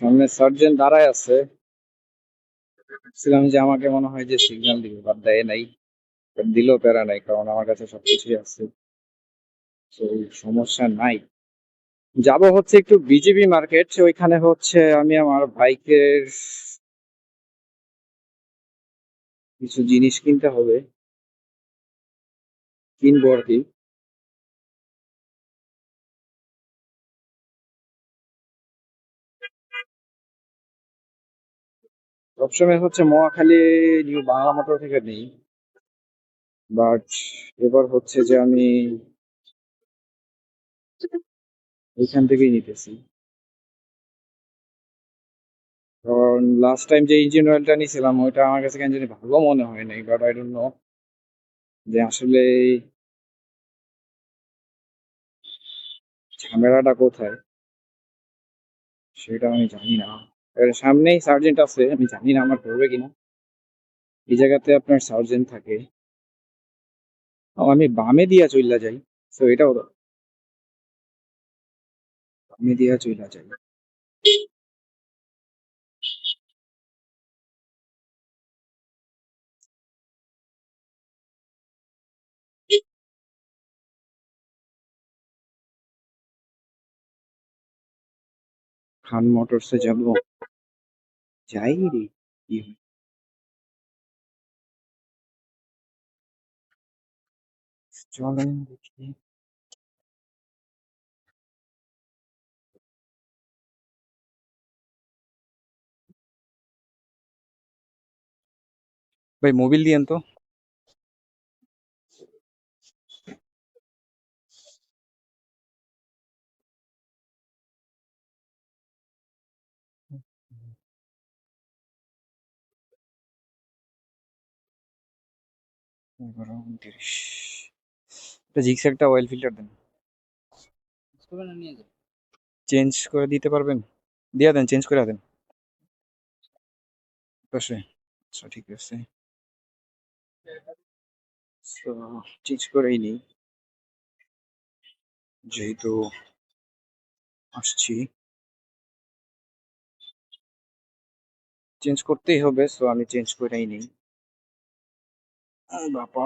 সামনে সার্জেন্ট দাঁড়ায় আছে। ভাবছিলাম যে আমাকে মনে হয় যে সিগন্যাল দিবে, বাট দেয় নাই। দিলেও প্যারা নাই, কারণ আমার কাছে সবকিছুই আছে। তো সমস্যা নাই। যাব হচ্ছে একটু বিজিবি মার্কেট, ওইখানে হচ্ছে আমি আমার বাইকের কিছু জিনিস কিনতে হবে, কিনবো আর কি। সবসময় হচ্ছে মহাখালী নিউ বাংলা মোটর থেকে নেই, বাট এবার হচ্ছে যে আমি ওইখান থেকেই নিতেছি। কারণ লাস্ট টাইম যে ইঞ্জিন অয়েলটা নিয়েছিলাম ওইটা আমার কাছে কেন জানি ভালো মনে হয় নাই, বাট আই ডোন্ট নো যে আসলে ঝামেলাটা কোথায়, সেটা আমি জানি না। এর সামনেই সার্জেন্ট আছে, আমি জানি না আমার ধরবে কিনা। এই জায়গাতে আপনার সার্জেন্ট থাকে। ও, আমি বামে দিয়া চইলা যাই, তো এটাও তো বামে দিয়া চইলা যাই। খান মোটরসে যাব, যাই রে, কি হয়। চলেন দেখি। ভাই মোবিল দিয়েন তো। এগারো 29। এটা জিক্স একটা অয়েল ফিল্টার দেন, চেঞ্জ করে দিতে পারবেন? দিয়া দেন, চেঞ্জ করে দেন পাশে। আচ্ছা ঠিক আছে, তো চেঞ্জ করেই নিই যেহেতু আসছি। চেঞ্জ করতেই হবে, সো আমি চেঞ্জ করেই নিই। বাবা,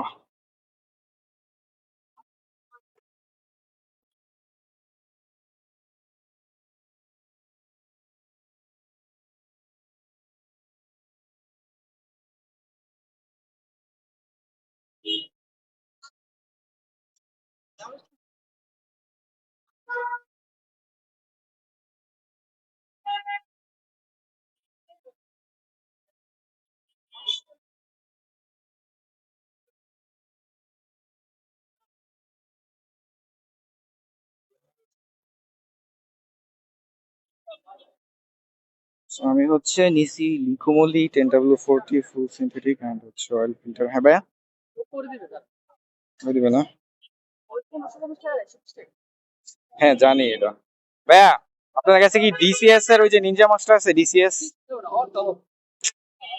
so আমি হচ্ছে নিসি লিকোমলি 10W40 ফুল সিনথেটিক অ্যান্ড হচ্ছে অয়েল ফিল্টার। হ্যাঁ ভাইয়া, করে দিবে না? হ্যাঁ জানি এটা। ভাইয়া, আপনার কাছে কি ডিসিএস এর ওই যে নিনজা মাস্টার আছে? ডিসিএস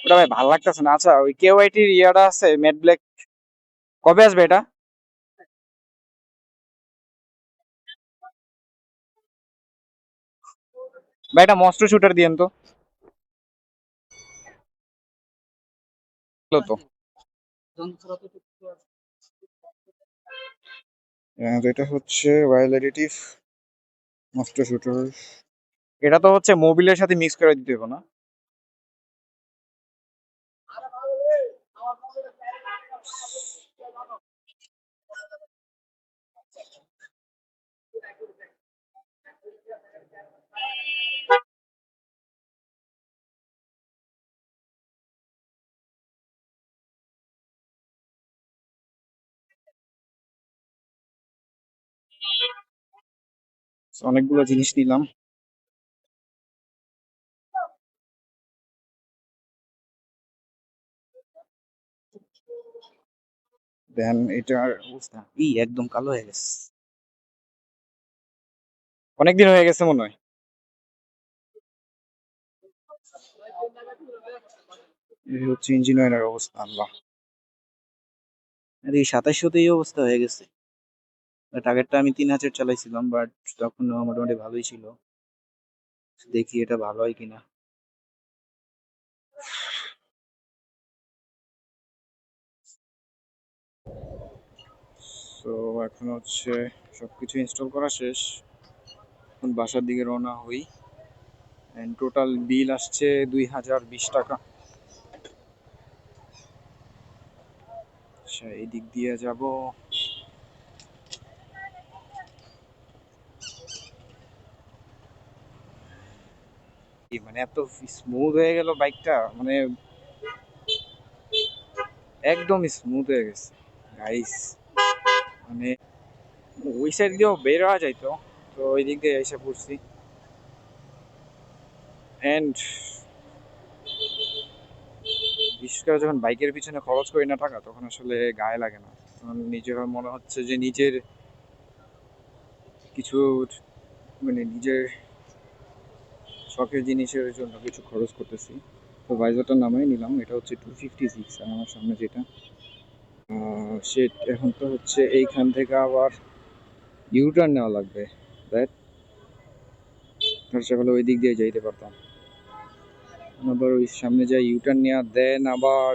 ওটা ভাই ভালো লাগতেছে না। আচ্ছা ওই কেওয়াইটির ইয়াটা আছে ম্যাট ব্ল্যাক, কবে আসবে এটা? ভাই এটা মস্ট শুটার দিয়েন তো। হলো তো। এটা হচ্ছে ওয়াইল এডিটিভ মস্ট শুটার। এটা তো হচ্ছে মোবিলের সাথে মিক্স করে দিতে হবে না? So, অনেকগুলো জিনিস নিলাম। দেন এটার অবস্থা একদম কালো হয়ে গেছে, অনেকদিন হয়ে গেছে মনে হয়। এই হচ্ছে ইঞ্জিন অয়েলের অবস্থা, আল্লাহ। আর এই 2700 এই অবস্থা হয়ে গেছে। বাট আগেরটা আমি 3000 চালাইছিলাম, বাট তখন মোটামুটি ভালোই ছিল। দেখি এটা ভালো হয় কিনা। তো এখন হচ্ছে সবকিছু ইনস্টল করা শেষ, এখন বাসার দিকে রওনা হই। এন্ড টোটাল বিল আসছে 2020 টাকা। আচ্ছা, এই দিক দিয়ে যাব। মানে এত স্মুথ হয়ে গেল বাইকটা, মানে একদম স্মুথ হয়ে গেছে গাইস। মানে ওই সাইড দিয়েও বের হওয়া যাইতো, তো ওই দিক দিয়ে এসে পড়ছি। এন্ড বিশেষ করে যখন বাইকের পিছনে খরচ করি না টাকা, তখন আসলে গায়ে লাগে না। তখন নিজের মনে হচ্ছে যে নিজের কিছু, মানে নিজের শখের জিনিসের জন্য কিছু খরচ করতেছি। তো ভাইজারটা নামাই নিলাম, এটা হচ্ছে 256 আর আমার সামনে যেটা সে, এখন তো হচ্ছে এইখান থেকে আবার ইউটার্ন নেওয়া লাগবে। দ্যাট খরচা হলে ওই দিক দিয়ে যাইতে পারতাম, আবার ওই সামনে যাই ইউটার্ন নেওয়া, দেন আবার